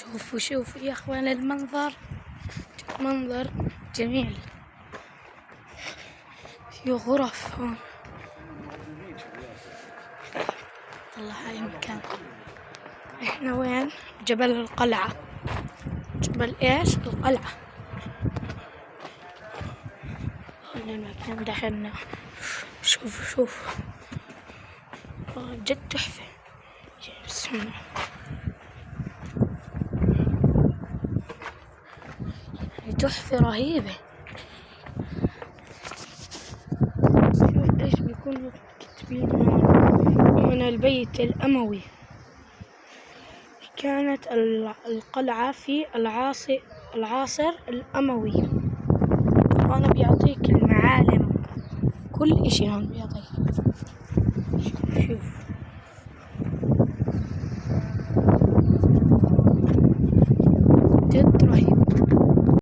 شوفوا شوفوا يا اخوان المنظر، منظر جميل. في غرف هون. والله هاي المكان. احنا وين؟ جبل القلعة. جبل ايش؟ القلعة. هنا المكان دخلنا. شوفوا شوفوا جد تحفة. بسم الله. تحفة رهيبة. شوف ايش بيكونوا كاتبين هون. البيت الأموي. كانت القلعة في العصر الأموي. هون بيعطيك المعالم، كل اشي هون بيعطيك. شوف جد رهيب.